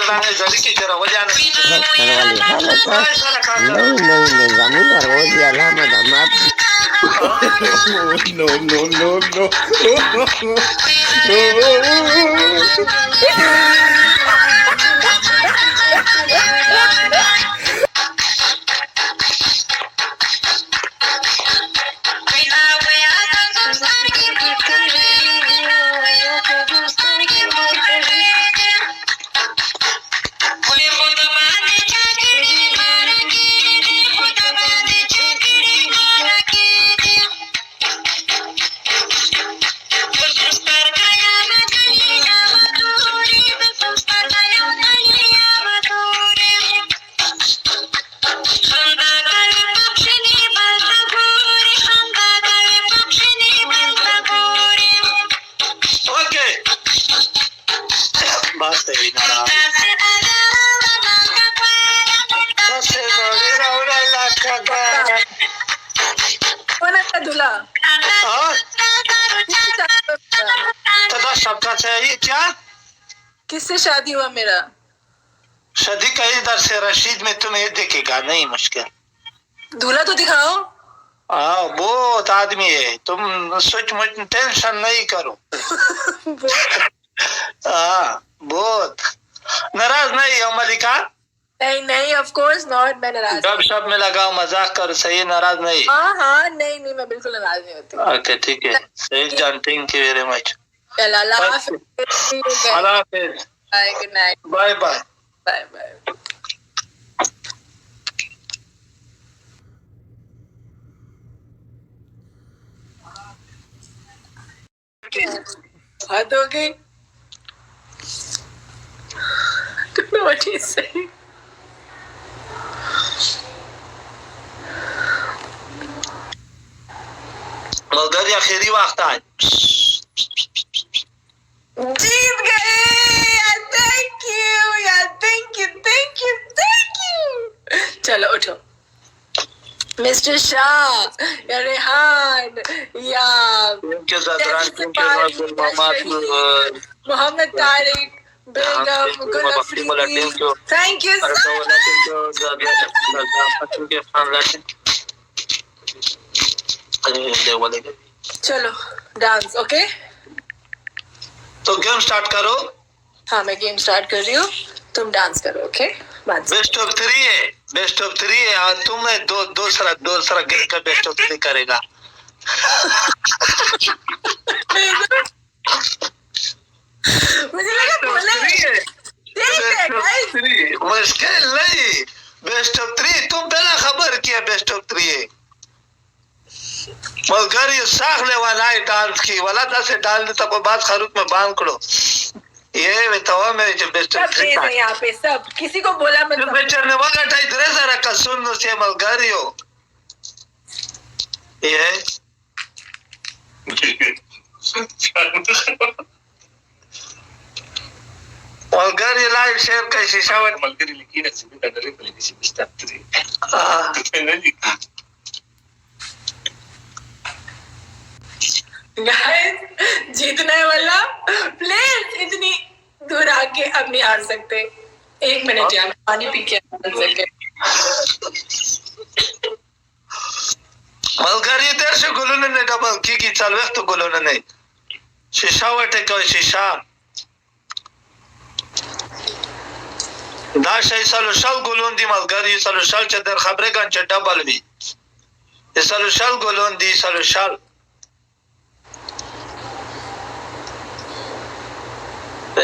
लाने जल्दी की जरा वजह नहीं वाली नहीं नहीं नहीं जामुन रोज ही अलामत हमार No, no, no, no. क्या किससे शादी हुआ मेरा? शादी का इधर से रशीद में तुम्हें ये दिखेगा नहीं मुश्किल। दूल्हा तो दिखाओ। हाँ बहुत आदमी है, तुम सोच मुझ टेंशन नहीं करो। हाँ बहुत नाराज नहीं हो मलिका? नहीं नहीं ऑफ कोर्स नॉट, मैं नाराज। गप शप में लगाओ, मजाक कर, सही नाराज नहीं? हाँ हाँ नहीं नहीं मैं बिल्कुल नाराज नहीं होती। ओके ठीक है, सही जान, थैंक यू वेरी मच। अल्लाह हाफिज़। Bye, good night. Bye bye bye bye. हद हो गई। Don't know what he's saying. मगर आखिरी वक्त आज जीत गए यार, थैंक यू यार, thank you thank you thank you. चलो उठो मिस्टर शाह या रेहान या मोहम्मद तारिक बेगम गुल अफरीदी, थैंक यू चलो डांस। ओके तो गेम स्टार्ट करो। हाँ मैं गेम स्टार्ट कर रही हूँ, तुम डांस करो। ओके बेस्ट ऑफ 3 है, बेस्ट ऑफ 3 है और तुम्हें दूसरा गेम का बेस्ट ऑफ 3 करेगा। मुझे लगा बोले मुश्किल नहीं, बेस्ट ऑफ 3 तुम पहला खबर किया बेस्ट ऑफ 3 है मगर ये साखले वाला है डांस की वाला दस डाल देता को बात खरूक में बांध करो। ये बताओ मेरे जो बेस्ट ऑफ 3 है यहाँ पे सब किसी को बोला मत। बेचने वाला टाइप रे जरा का सुन से मलगारियो ये मलगारी लाइव शेयर कैसे शावट मलगरी लिखी ना सिर्फ डरे पहले किसी बिस्तर गाइस जीतने वाला प्लीज इतनी दूर आके अब नहीं हार सकते। 1 मिनट यार पानी पी के आ सके। मलगारी देर से गोलोने ने डबल की चल वक्त तो गोलोने नहीं शीशा वटे को शीशा दाश ऐसा शल गोलोन दी मलगारी सालो शल चदर खबरे गन च डबल भी सालो शल गोलोन दी सालो शल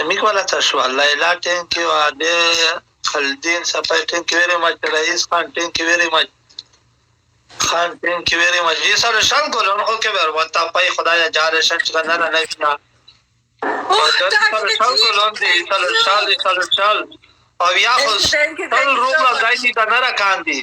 Mik wala tashwa Laila, thank you. Ade Khaldin Sapai, thank you very much. Rais Khan, thank you very much. Khan, thank you very much. ये सारे शाल को लोगों को क्या बार बता पाई खुदा या जा रहे शख्स का ना नहीं पिया और सारे शाल को लोग दे सारे शाल और या खुद सारे रूप में गाइनी का ना रखान दी